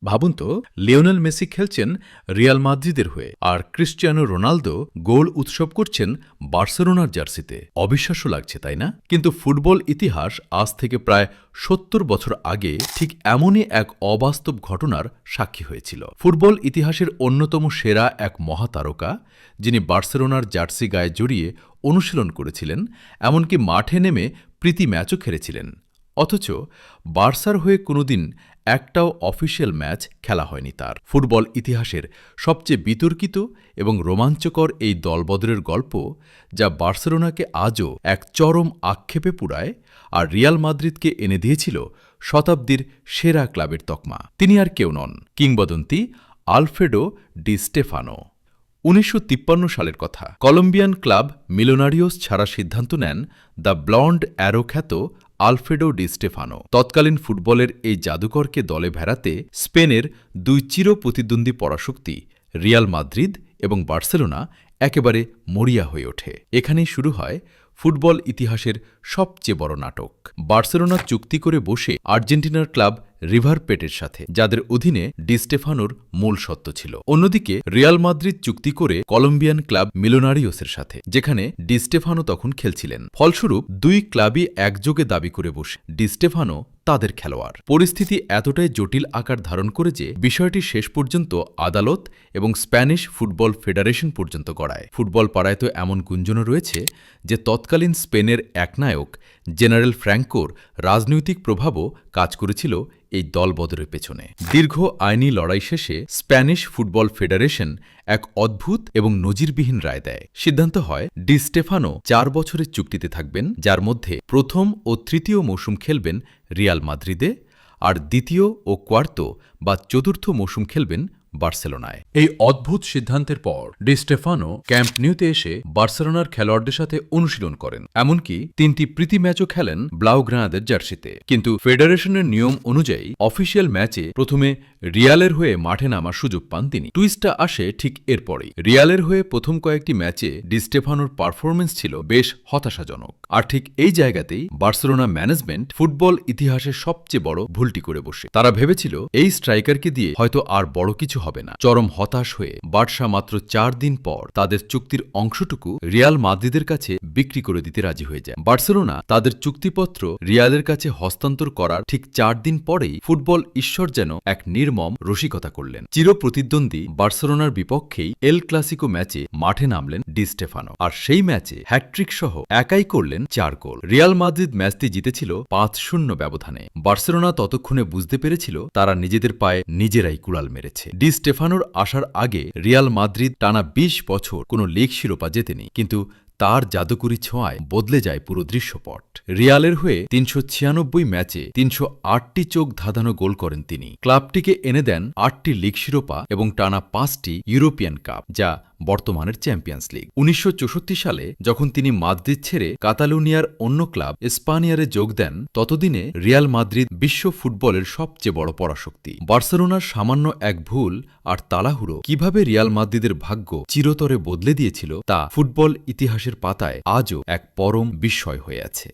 ভাবুন তো, Lionel Messi খেলছেন রিয়াল মাদ্রিদের হয়ে, আর ক্রিশ্চিয়ানো রোনালদো গোল উৎসব করছেন বার্সেলোনার জার্সিতে। অবিশ্বাস্য লাগছে, তাই না? কিন্তু ফুটবল ইতিহাস আজ থেকে প্রায় ৭০ বছর আগে ঠিক এমনই এক অবাস্তব ঘটনার সাক্ষী হয়েছিল। ফুটবল ইতিহাসের অন্যতম সেরা এক মহাতারকা, যিনি বার্সেলোনার জার্সি গায়ে জড়িয়ে অনুশীলন করেছিলেন, এমনকি মাঠে নেমে প্রীতি ম্যাচও খেলেছিলেন। অথচ বার্সার হয়ে কোনোদিন একটাও অফিসিয়াল ম্যাচ খেলা হয়নি তার। ফুটবল ইতিহাসের সবচেয়ে বিতর্কিত এবং রোমাঞ্চকর এই দলবদলের গল্প, যা বার্সেলোনাকে আজও এক চরম আক্ষেপে পুরায় আর রিয়াল মাদ্রিদকে এনে দিয়েছিল শতাব্দীর সেরা ক্লাবের তকমা। তিনি আর কেউ নন, কিংবদন্তি আলফ্রেডো ডি স্টেফানো। ১৯৫৩ সালের কথা। কলম্বিয়ান ক্লাব মিলোনারিওস ছাড়ার সিদ্ধান্ত নেন দ্য ব্লন্ড অ্যারো খ্যাত আলফ্রেডো ডি স্টেফানো। তৎকালীন ফুটবলের এই জাদুকরকে দলে ভেড়াতে স্পেনের দুই চিরপ্রতিদ্বন্দ্বী পরাশক্তি রিয়াল মাদ্রিদ এবং বার্সেলোনা একেবারে মরিয়া হয়ে ওঠে। এখানেই শুরু হয় ফুটবল ইতিহাসের সবচেয়ে বড় নাটক। বার্সেলোনা চুক্তি করে বসে আর্জেন্টিনার ক্লাব রিভার প্লেটের সাথে, যাদের অধীনে ডি স্টেফানোর মূল সত্ত্ব ছিল। অন্যদিকে রিয়াল মাদ্রিদ চুক্তি করে কলম্বিয়ান ক্লাব মিলোনারিওসের সাথে, যেখানে ডি স্টেফানো তখন খেলছিলেন। ফলস্বরূপ দুই ক্লাবই একযোগে দাবি করে বসে ডি স্টেফানো তাদের খেলোয়াড়। পরিস্থিতি এতটাই জটিল আকার ধারণ করে যে বিষয়টি শেষ পর্যন্ত আদালত এবং স্প্যানিশ ফুটবল ফেডারেশন পর্যন্ত গড়ায়। ফুটবল পাড়ায় তো এমন গুঞ্জনও রয়েছে যে তৎকালীন স্পেনের একনায়ক জেনারেল ফ্র্যাঙ্কোর রাজনৈতিক প্রভাবও কাজ করেছিল এই দলবদলের পেছনে। দীর্ঘ আইনি লড়াই শেষে স্প্যানিশ ফুটবল ফেডারেশন এক অদ্ভুত এবং নজিরবিহীন রায় দেয়। সিদ্ধান্ত হয় ডি স্টেফানো ৪ বছরের চুক্তিতে থাকবেন, যার মধ্যে প্রথম ও তৃতীয় মৌসুম খেলবেন রিয়াল মাদ্রিদে, আর দ্বিতীয় ও কোয়ার্তো বা চতুর্থ মৌসুম খেলবেন বার্সেলোনায়। এই অদ্ভুত সিদ্ধান্তের পর ডি স্টেফানো ক্যাম্প নিউতে এসে বার্সেলোনার খেলোয়াড়দের সাথে অনুশীলন করেন, এমনকি ৩টি প্রীতি ম্যাচও খেলেন ব্লাউগ্রানাদের জার্সিতে। কিন্তু ফেডারেশনের নিয়ম অনুযায়ী অফিসিয়াল ম্যাচে প্রথমে রিয়ালের হয়ে মাঠে নামার সুযোগ পান তিনি। টুইস্টটা আসে ঠিক এরপরেই। রিয়ালের হয়ে প্রথম কয়েকটি ম্যাচে ডি স্টেফানোর পারফরমেন্স ছিল বেশ হতাশাজনক। আর ঠিক এই জায়গাতেই বার্সেলোনা ম্যানেজমেন্ট ফুটবল ইতিহাসের সবচেয়ে বড় ভুলটি করে বসে। তারা ভেবেছিল এই স্ট্রাইকারকে দিয়ে হয়তো আর বড় কিছু হবে না। চরম হতাশ হয়ে বার্সা মাত্র ৪ দিন পর তাদের চুক্তির অংশটুকু রিয়াল মাদ্রিদের কাছে বিক্রি করে দিতে রাজি হয়ে যায়। বার্সেলোনা তাদের চুক্তিপত্র রিয়ালের কাছে হস্তান্তর করার ঠিক ৪ দিন পরেই ফুটবল ঈশ্বর যেন এক নির্মম রসিকতা করলেন। চিরপ্রতিদ্বন্দ্বী বার্সেলোনার বিপক্ষেই এল ক্লাসিকো ম্যাচে মাঠে নামলেন ডি স্টেফানো, আর সেই ম্যাচে হ্যাটট্রিক সহ একাই করলেন ৪ গোল। রিয়াল মাদ্রিদ ম্যাচটি জিতেছিল ৫-০ ব্যবধানে। বার্সেলোনা ততক্ষণে বুঝতে পেরেছিল তারা নিজেদের পায়ে নিজেরাই কুড়াল মেরেছে। ডি স্টেফানোর আসার আগে রিয়াল মাদ্রিদ টানা ২০ বছর কোনো লিগ শিরোপা জেতেনি, কিন্তু তার জাদুকরি ছোঁয়ায় বদলে যায় পুরো দৃশ্যপট। রিয়ালের হয়ে ৩৯৬ ম্যাচে ৩০৮টি চোখ ধাঁধানো গোল করেন তিনি। ক্লাবটিকে এনে দেন ৮টি লিগ শিরোপা এবং টানা ৫টি ইউরোপিয়ান কাপ, যা বর্তমানের চ্যাম্পিয়ন্স লিগ। ১৯৬৪ সালে যখন তিনি মাদ্রিদ ছেড়ে কাতালুনিয়ার অন্য ক্লাব এসপানিয়ারে যোগ দেন, ততদিনে রিয়াল মাদ্রিদ বিশ্ব ফুটবলের সবচেয়ে বড় পরাশক্তি। বার্সেলোনার সামান্য এক ভুল আর তাড়াহুড়ো কিভাবে রিয়াল মাদ্রিদের ভাগ্য চিরতরে বদলে দিয়েছিল, তা ফুটবল ইতিহাসের পাতায় আজও এক পরম বিস্ময় হয়ে আছে।